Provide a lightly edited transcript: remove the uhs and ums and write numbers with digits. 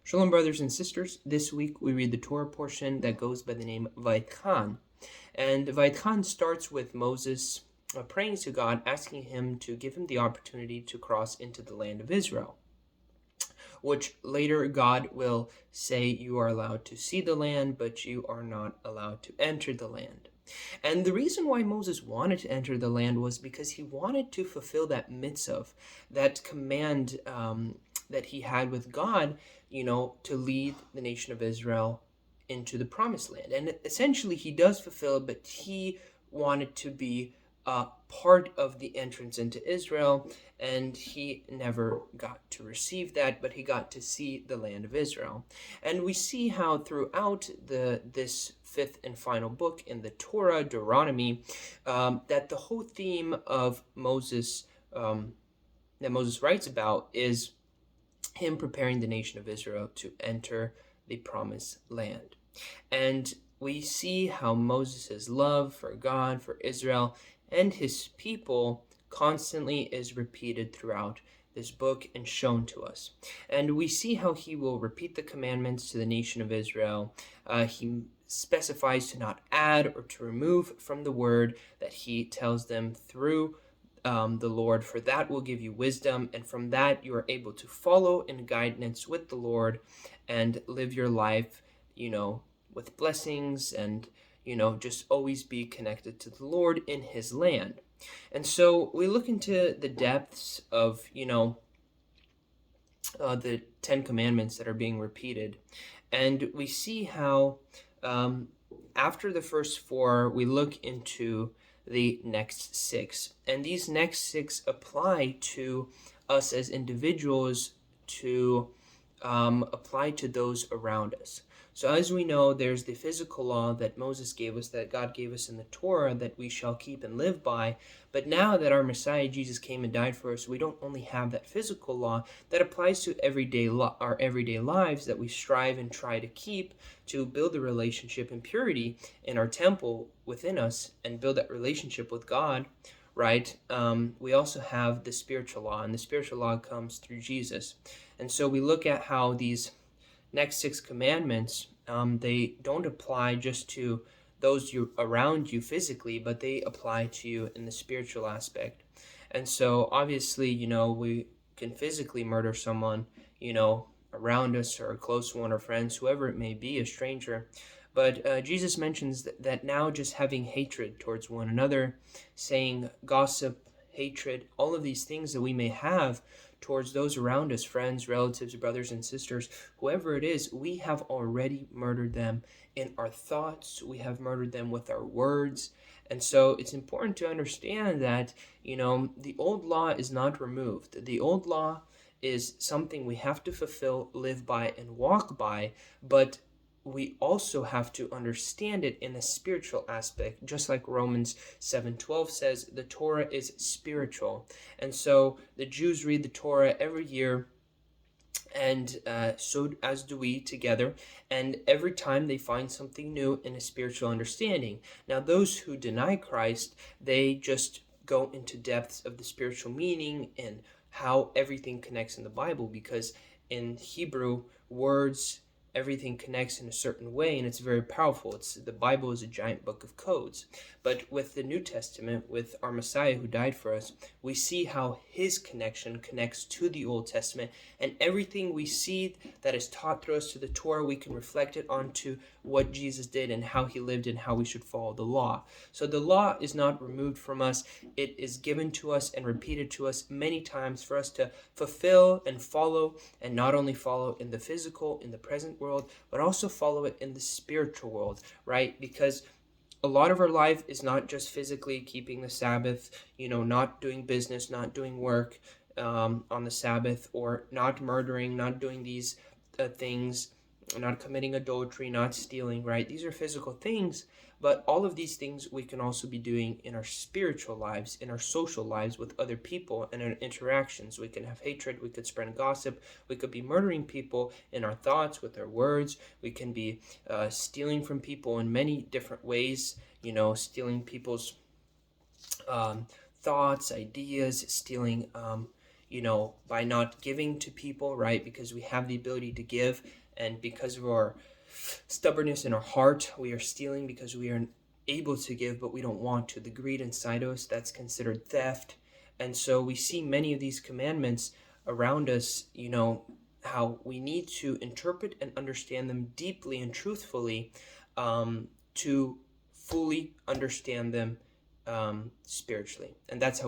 Shalom, brothers and sisters. This week we read the Torah portion that goes by the name Vayikhan. And Vayikhan starts with Moses praying to God, asking him to give him the opportunity to cross into the land of Israel, which later God will say you are allowed to see the land, but you are not allowed to enter the land. And the reason why Moses wanted to enter the land was because he wanted to fulfill that mitzvah, that command that he had with God, to lead the nation of Israel into the promised land. And essentially he does fulfill it, but he wanted to be part of the entrance into Israel, and he never got to receive that, but he got to see the land of Israel. And we see how throughout this fifth and final book in the Torah, Deuteronomy, that the whole theme of Moses, that Moses writes about, is him preparing the nation of Israel to enter the promised land. And we see how Moses' love for God, for Israel, and his people constantly is repeated throughout this book and shown to us. And we see how he will repeat the commandments to the nation of Israel. He specifies to not add or to remove from the word that he tells them through the Lord, for that will give you wisdom, and from that you are able to follow in guidance with the Lord and live your life, with blessings and, just always be connected to the Lord in his land. And so we look into the depths of, the 10 commandments that are being repeated, and we see how after the first 4, we look into the next 6. And these next 6 apply to us as individuals, to apply to those around us. So as we know, there's the physical law that Moses gave us, that God gave us in the Torah, that we shall keep and live by. But now that our Messiah Jesus came and died for us, we don't only have that physical law that applies to our everyday lives that we strive and try to keep to build a relationship and purity in our temple within us and build that relationship with God, right? We also have the spiritual law, and the spiritual law comes through Jesus. And so we look at how these next 6 commandments, they don't apply just to those around you physically, but they apply to you in the spiritual aspect. And so obviously, we can physically murder someone, around us, or a close one, or friends, whoever it may be, a stranger. But Jesus mentions that now just having hatred towards one another, saying gossip, hatred, all of these things that we may have towards those around us, friends, relatives, brothers and sisters, whoever it is, we have already murdered them in our thoughts. We have murdered them with our words. And so it's important to understand that, the old law is not removed. The old law is something we have to fulfill, live by, and walk by, but we also have to understand it in a spiritual aspect, just like Romans 7:12 says, the Torah is spiritual. And so the Jews read the Torah every year, and so as do we together, and every time they find something new in a spiritual understanding. Now those who deny Christ, they just go into depths of the spiritual meaning and how everything connects in the Bible, because in Hebrew, words, everything connects in a certain way, and it's very powerful. The Bible is a giant book of codes. But with the New Testament, with our Messiah who died for us, we see how his connection connects to the Old Testament, and everything we see that is taught through us to the Torah, we can reflect it onto what Jesus did and how he lived and how we should follow the law. So the law is not removed from us. It is given to us and repeated to us many times for us to fulfill and follow, and not only follow in the physical, in the present world, but also follow it in the spiritual world, right? Because a lot of our life is not just physically keeping the Sabbath, not doing business, not doing work on the Sabbath, or not murdering, not doing these things, not committing adultery, not stealing, right? These are physical things, but all of these things we can also be doing in our spiritual lives, in our social lives with other people, and in interactions. We can have hatred, we could spread gossip, we could be murdering people in our thoughts, with our words, we can be stealing from people in many different ways, stealing people's thoughts, ideas, stealing by not giving to people, right? Because we have the ability to give, and because of our stubbornness in our heart, we are stealing because we are able to give, but we don't want to. The greed inside us, that's considered theft. And so we see many of these commandments around us, how we need to interpret and understand them deeply and truthfully, to fully understand them spiritually. And that's how